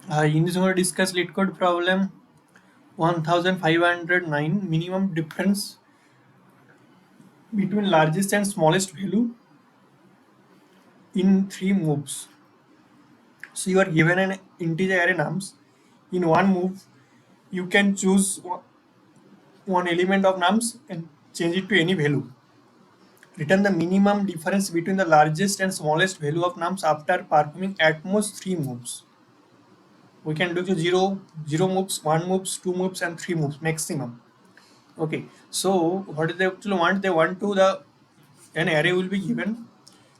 In this, we will discuss LeetCode problem 1509, minimum difference between largest and smallest value in three moves. So you are given an integer array nums. In one move, you can choose one element of nums and change it to any value. Return the minimum difference between the largest and smallest value of nums after performing at most three moves. We can do 0 moves, 1 moves, 2 moves, and 3 moves maximum. Okay, so what do they actually want? They want to the an array will be given,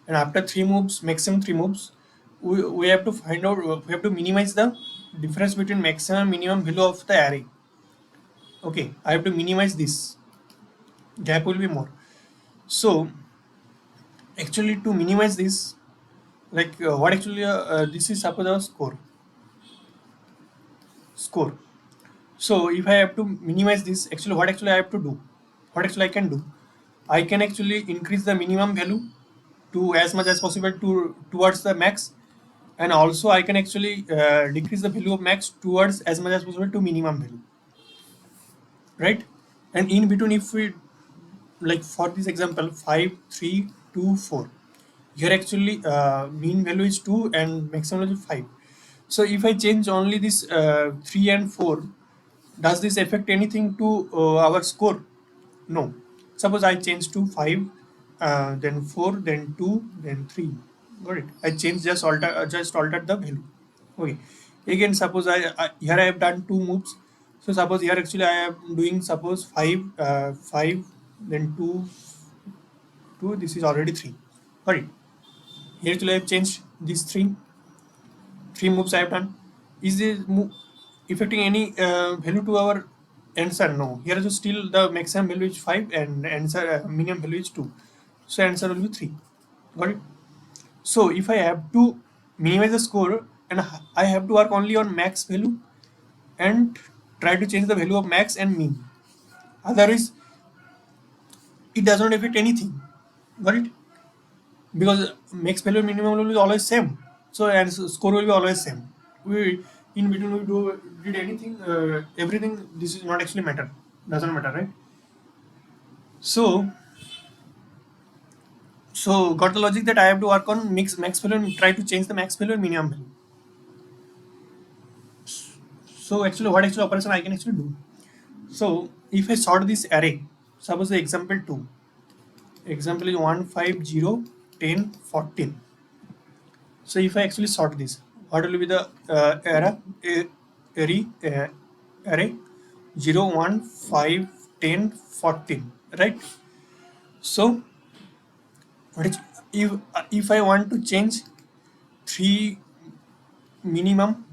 and after three moves, maximum three moves, we have to find out. We have to minimize the difference between maximum and minimum value of the array. Okay, I have to minimize this gap will be more. So actually to minimize this, like what actually this is suppose our score. So if I have to minimize this, actually what actually I have to do? What actually I can do? I can actually increase the minimum value to as much as possible towards the max, and also I can actually decrease the value of max towards as much as possible to minimum value, right? And in between, if we like for this example 5 3 2 4, here actually mean value is 2 and maximum value is 5. So if I change only this 3 and 4, does this affect anything to our score? No. Suppose I change to 5, then 4, then 2, then 3. Got it? I change just altered the value. Okay. Again, suppose I here I have done two moves. So suppose here actually I am doing suppose 5, 5, then 2, 2. This is already 3. Got it? Here actually I have changed these three moves I have done. Is this move affecting any value to our answer? No. Here is still the maximum value is 5 and answer minimum value is 2. So answer will be 3. Got it? So if I have to minimize the score and I have to work only on max value and try to change the value of max and min. Otherwise, it does not affect anything. Got it? Because max value and minimum value is always same. So and score will be always same. We in between we did anything, everything. This is not actually matter. Doesn't matter, right? So got the logic that I have to work on max value and try to change the max value and minimum value. So actually, what actually operation I can actually do? So if I sort this array, suppose the example 2, example is 1 5 0 10 14. So if I actually sort this, what will be the array, array 0 1 5 10 14, right? So what is, if I want to change three minimum,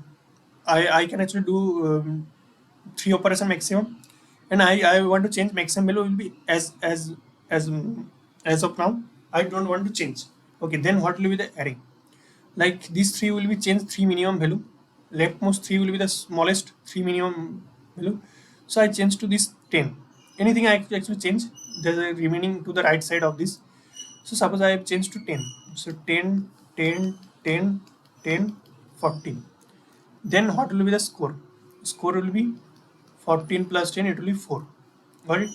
I can actually do three operation maximum, and I want to change maximum value will be as as of now I don't want to change. Okay, then what will be the array? Like these three will be changed three minimum value, leftmost three will be the smallest three minimum value. So I change to this 10. Anything I actually change, there's a remaining to the right side of this. So suppose I have changed to 10. So 10 10 10 10 14. Then what will be the score? Score will be 14 plus 10, it will be 4. Got it?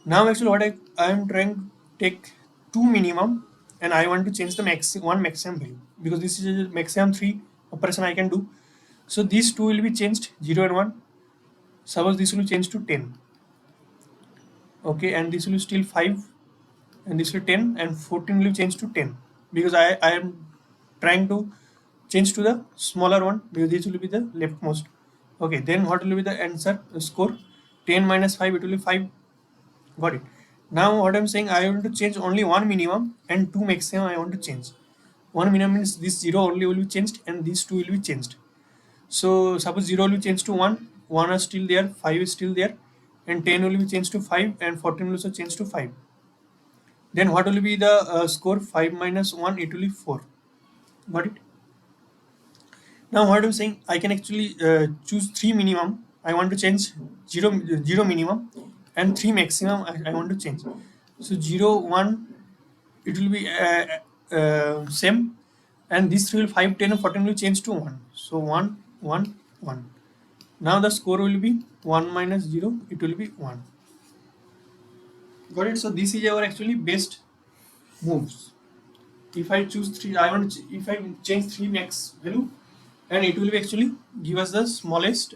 Now actually what I am trying to take two minimum and I want to change the one maximum value, because this is a maximum 3 operation I can do. So these two will be changed 0 and 1. Suppose this will change to 10. Okay, and this will still 5, and this will 10, and 14 will change to 10, because I am trying to change to the smaller one, because this will be the leftmost. Okay, then what will be the answer score? 10 minus 5, it will be 5. Got it? Now what I'm saying, I want to change only one minimum and two maximum I want to change. One minimum means this 0 only will be changed and these two will be changed. So suppose 0 will be changed to 1, 1 is still there, 5 is still there, and 10 will be changed to 5, and 14 will also change to 5. Then what will be the score? 5 minus 1, it will be 4. Got it? Now what I'm saying, I can actually choose 3 minimum. I want to change 0 minimum, and 3 maximum I want to change. So 0 1, it will be same, and these three will 5 10 and 14 will change to 1. So 1 1, 1. Now the score will be 1 minus 0, it will be 1. Got it? So this is our actually best moves. If I choose 3, if I change 3 max value, and it will be actually give us the smallest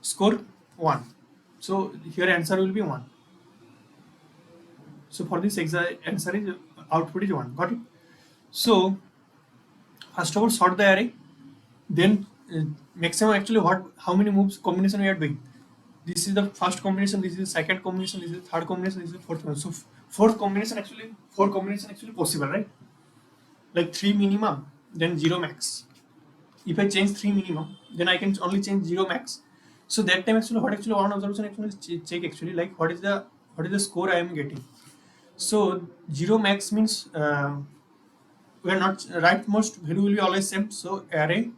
score 1. So here answer will be 1. So for this answer is output is 1. Got it? So first of all sort the array, then maximum actually what how many moves combination we are doing. This is the first combination, this is the second combination, this is the third combination, this is the fourth one. So four combination actually possible, right? Like 3 minimum, then 0 max. If I change 3 minimum, then I can only change 0 max. So that time actually what actually one observation actually check actually like what is the score I am getting. So 0 max means we are not rightmost value will be always same. So array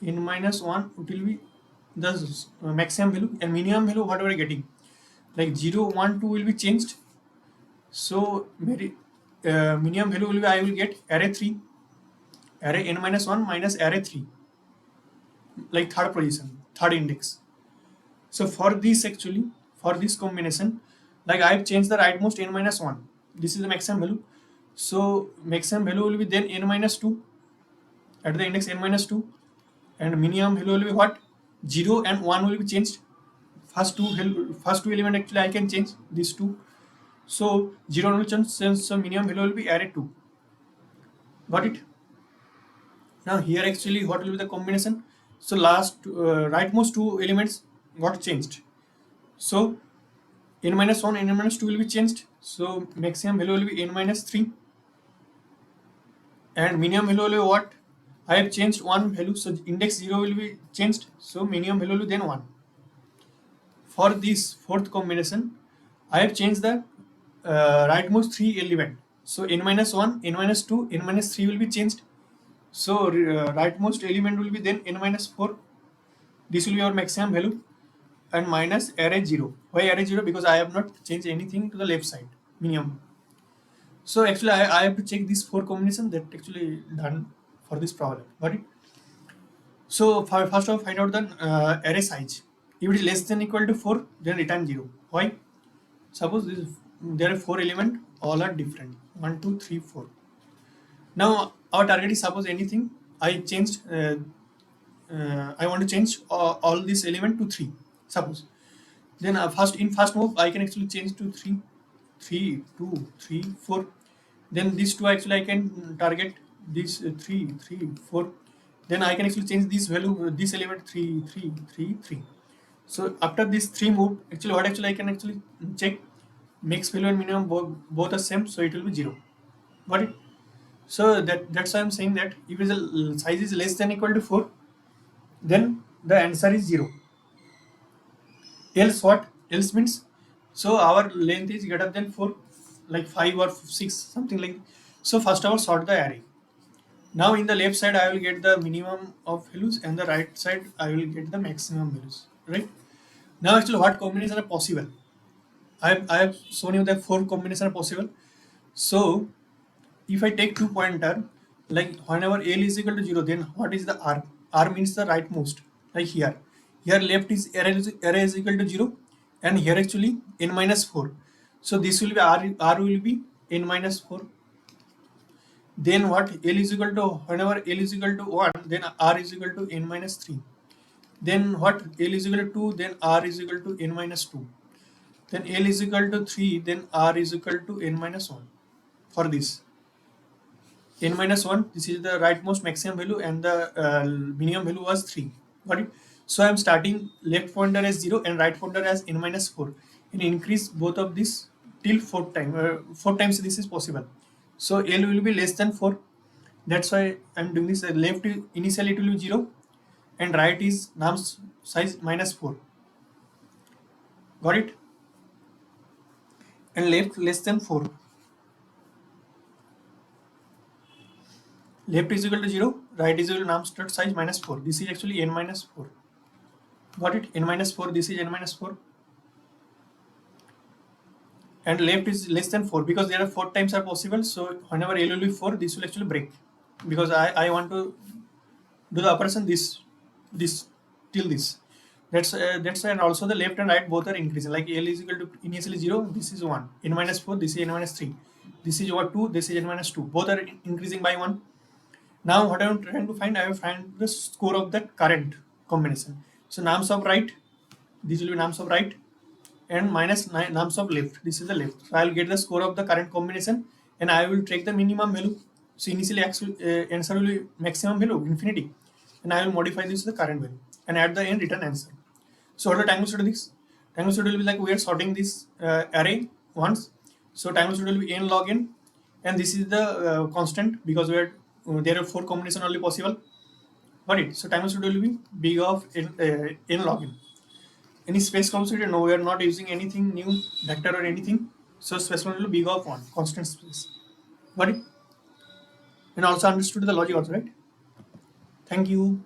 n minus 1 it will be the maximum value, and minimum value what we are getting like 0, 1, 2 will be changed. So minimum value will be I will get array 3, array n minus 1 minus array 3, like third position, third index. So for this combination, like I've changed the rightmost n minus 1. This is the maximum value. So maximum value will be then n minus 2 at the index n minus 2, and minimum value will be what? 0 and 1 will be changed. First two element actually I can change these two. So 0 will change, so minimum value will be array 2. Got it? Now here actually what will be the combination? So last rightmost two elements got changed. So n minus 1 and n minus 2 will be changed. So maximum value will be n minus 3, and minimum value will be what? I have changed one value, so index 0 will be changed. So minimum value will be then 1. For this fourth combination, I have changed the rightmost 3 element. So n minus 1, n minus 2, n minus 3 will be changed. So rightmost element will be then n minus 4. This will be our maximum value, and minus array 0. Why array 0? Because I have not changed anything to the left side minimum. So actually I have to check these 4 combinations that actually done for this problem. Got it? So first of all find out the array size. If it is less than equal to 4, then return 0. Why? Suppose there are 4 elements, all are different. 1, 2, 3, 4. Now our target is suppose anything. I changed. I want to change all these element to 3. Suppose. Then first move I can actually change to 3, 3, 2, 3, 4. Then these two actually I can target this 3, 3, 4. Then I can actually change this value, this element 3, 3, 3, 3. So after this 3 move, actually what actually I can actually check max value and minimum both are same, so it will be 0. Got it? So that's why I'm saying that if the size is less than equal to 4, then the answer is 0. Else what? Else means so our length is greater than 4, like 5 or 6, something like. So first of all sort the array. Now in the left side I will get the minimum of values, and the right side I will get the maximum values. Right? Now actually what combinations are possible? I have shown you that 4 combinations are possible. So if I take 2 pointer, like whenever L is equal to 0, then what is the R? R means the rightmost, like here. Here left is array is equal to 0, and here actually n minus 4. So this will be R will be n minus 4. Then what? L is equal to, whenever L is equal to 1, then R is equal to n minus 3. Then what? L is equal to 2, then R is equal to n minus 2. Then L is equal to 3, then R is equal to n minus 1. For this n minus 1, this is the rightmost maximum value, and the minimum value was 3. Got it? So I am starting left pointer as 0 and right pointer as n minus 4, and increase both of this till 4 times this is possible. So L will be less than 4. That's why I am doing this. Left initially it will be 0, and right is num size minus 4. Got it? And left less than 4. Left is equal to 0, right is equal to num size minus 4. This is actually n minus 4. Got it? N minus 4, this is n minus 4. And left is less than 4, because there are 4 times are possible. So whenever L will be 4, this will actually break, because I want to do the operation this till this. That's and also the left and right both are increasing. Like L is equal to initially 0, this is 1. N minus 4, this is n minus 3. This is what 2, this is n minus 2. Both are increasing by 1. Now what I am trying to find, I will find the score of that current combination. So nums of right, this will be nums of right, and minus nums of left. This is the left. So I will get the score of the current combination, and I will take the minimum value. So initially answer will be maximum value infinity, and I will modify this to the current value, and at the end return answer. So what the time will do this? Time will will be like we are sorting this array once. So time will be n log n, and this is the constant because we are there are 4 combination only possible. Got it? So time will be big of n log n. Any space considered? No, we are not using anything new vector or anything. So space will be big of 1 constant space. Got it? And also understood the logic also, right? Thank you.